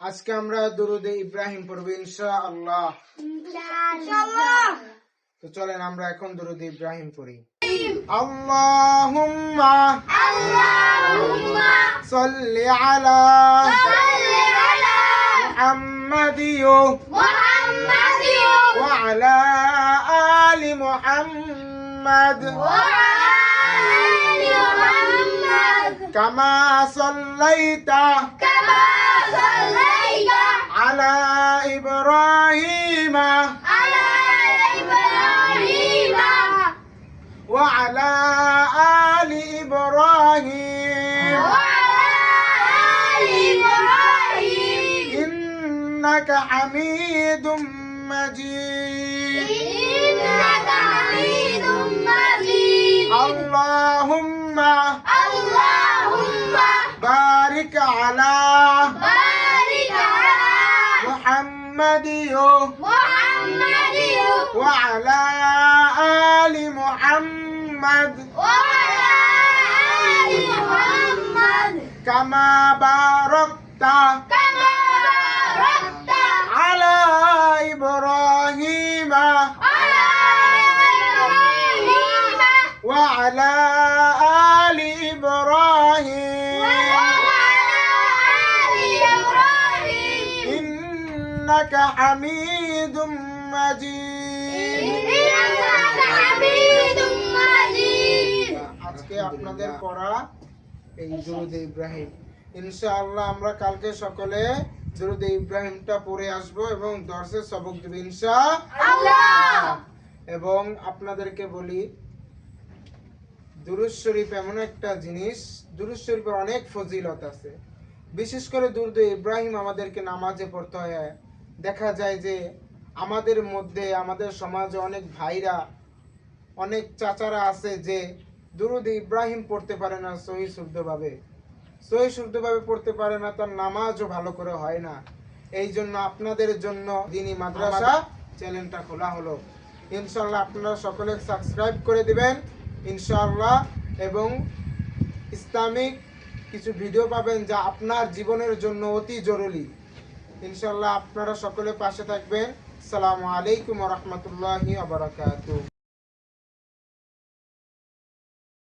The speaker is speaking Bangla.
আজকে আমরা দুরুদে ইব্রাহিম পড়ব ইনশাআল্লাহ। তো চলেন আমরা এখন দুরুদে ইব্রাহিম পড়ি। আল্লাহুম্মা সাল্লি আলা মুহাম্মাদ ওয়া আলা আলি মুহাম্মাদ কামা সাল্লাইতা على إبراهيم وعلى آل إبراهيم إنك حميد مجيد اللهم بارك على محمد وعلى آل محمد كما باركت على إبراهيم وعلى آل إبراهيم إنك حميد مجيد। আজকে আপনাদের পড়া এই দুরুদে ইব্রাহিম। ইনশাআল্লাহ আমরা কালকে সকলে দুরুদে ইব্রাহিমটা পড়ে আসব এবং দর্শে সবক দেব ইনশাআল্লাহ। এবং আপনাদেরকে বলি, দুরূদ শরীফ এমন একটা জিনিস, দুরূদ শরীফের অনেক ফজিলত আছে। বিশেষ করে দুরুদে ইব্রাহিম আমাদেরকে নামাজে পড়তে হয়। দেখা যায় যে আমাদের মধ্যে, আমাদের সমাজে অনেক ভাইরা, অনেক চাচারা আছে যে দুরুদে ইব্রাহিম পড়তে পারে না সহি শুদ্ধভাবে পড়তে পারে না, তার নামাজও ভালো করে হয় না। এই জন্য আপনাদের জন্য দিনী মাদ্রাসা চ্যানেলটা খোলা হলো। ইনশাআল্লাহ আপনারা সকলে সাবস্ক্রাইব করে দিবেন ইনশাআল্লাহ, এবং ইসলামিক কিছু ভিডিও পাবেন যা আপনার জীবনের জন্য অতি জরুরি। ইনশাআল্লাহ আপনারা সকলে পাশে থাকবেন। আসসালামু আলাইকুম ওয়া রাহমাতুল্লাহি ওয়া বারাকাতুহু।